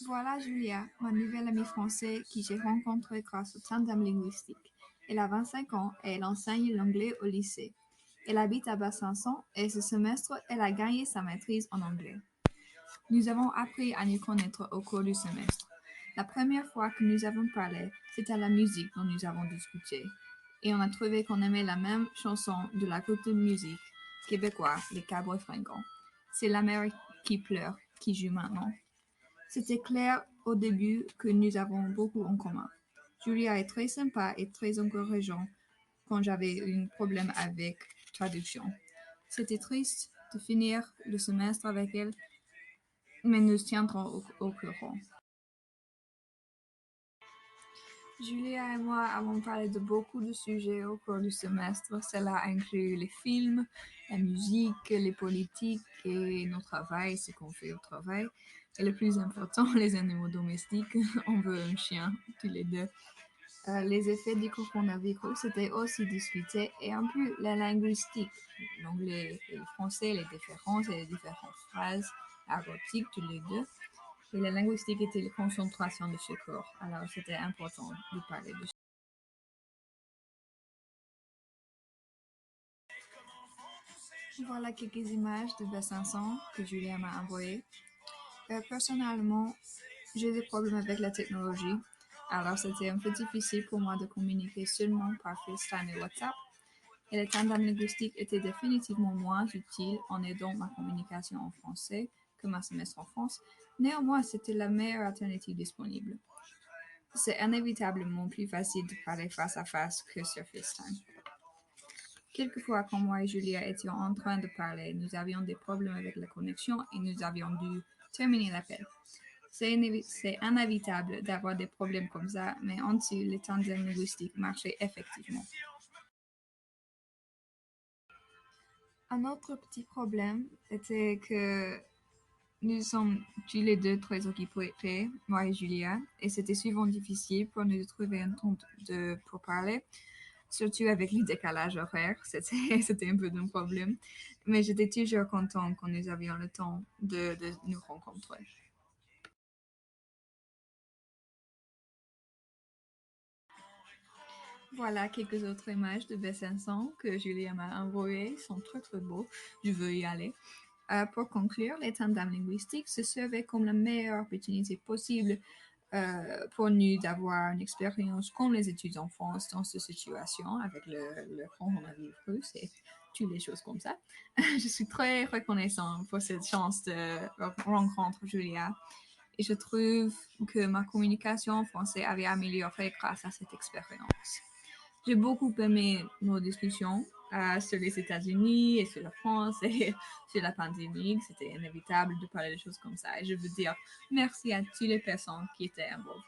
Voilà Julia, ma nouvelle amie française que j'ai rencontrée grâce au tandem linguistique. Elle a 25 ans et elle enseigne l'anglais au lycée. Elle habite à Besançon et ce semestre, elle a gagné sa maîtrise en anglais. Nous avons appris à nous connaître au cours du semestre. La première fois que nous avons parlé, c'était la musique dont nous avons discuté. Et on a trouvé qu'on aimait la même chanson de la groupe de musique québécois, les Cabres Fringants. C'est la mère qui pleure qui joue maintenant. C'était clair au début que nous avons beaucoup en commun. Julia est très sympa et très encourageante quand j'avais un problème avec traduction. C'était triste de finir le semestre avec elle, mais nous tiendrons au courant. Julia et moi avons parlé de beaucoup de sujets au cours du semestre. Cela inclut les films, la musique, les politiques et notre travail, ce qu'on fait au travail. Et le plus important, les animaux domestiques. On veut un chien, tous les deux. Les effets du coronavirus c'était aussi discuté et un peu la linguistique, l'anglais et le français, les différences et les différentes phrases argotiques, tous les deux. Et la linguistique était la concentration de ce cours, alors c'était important de parler de ça. Voilà quelques images de Besançon que Julien m'a envoyées. Personnellement, j'ai des problèmes avec la technologie, alors c'était un peu difficile pour moi de communiquer seulement par FaceTime et WhatsApp. Et le tandem linguistique était définitivement moins utile en aidant ma communication en français que ma semestre en France. Néanmoins, c'était la meilleure alternative disponible. C'est inévitablement plus facile de parler face à face que sur FaceTime. Quelquefois, quand moi et Julia étions en train de parler, nous avions des problèmes avec la connexion et nous avions dû terminer l'appel. C'est inévitable d'avoir des problèmes comme ça, mais en dessous, les tandems linguistiques marchaient effectivement. Un autre petit problème était que nous sommes tous les deux très occupés, moi et Julia, et c'était souvent difficile pour nous de trouver un temps pour parler, surtout avec le décalage horaire, c'était un peu un problème. Mais j'étais toujours contente quand nous avions le temps de nous rencontrer. Voilà quelques autres images de Besançon que Julia m'a envoyées. Ils sont très très beaux. Je veux y aller. Pour conclure, les tandems linguistiques se servaient comme la meilleure opportunité possible pour nous d'avoir une expérience comme les études en France dans cette situation avec le coronavirus et toutes les choses comme ça. Je suis très reconnaissante pour cette chance de rencontrer Julia et je trouve que ma communication en français avait amélioré grâce à cette expérience. J'ai beaucoup aimé nos discussions sur les États-Unis et sur la France et sur la pandémie. C'était inévitable de parler de choses comme ça. Et je veux dire merci à toutes les personnes qui étaient involvées.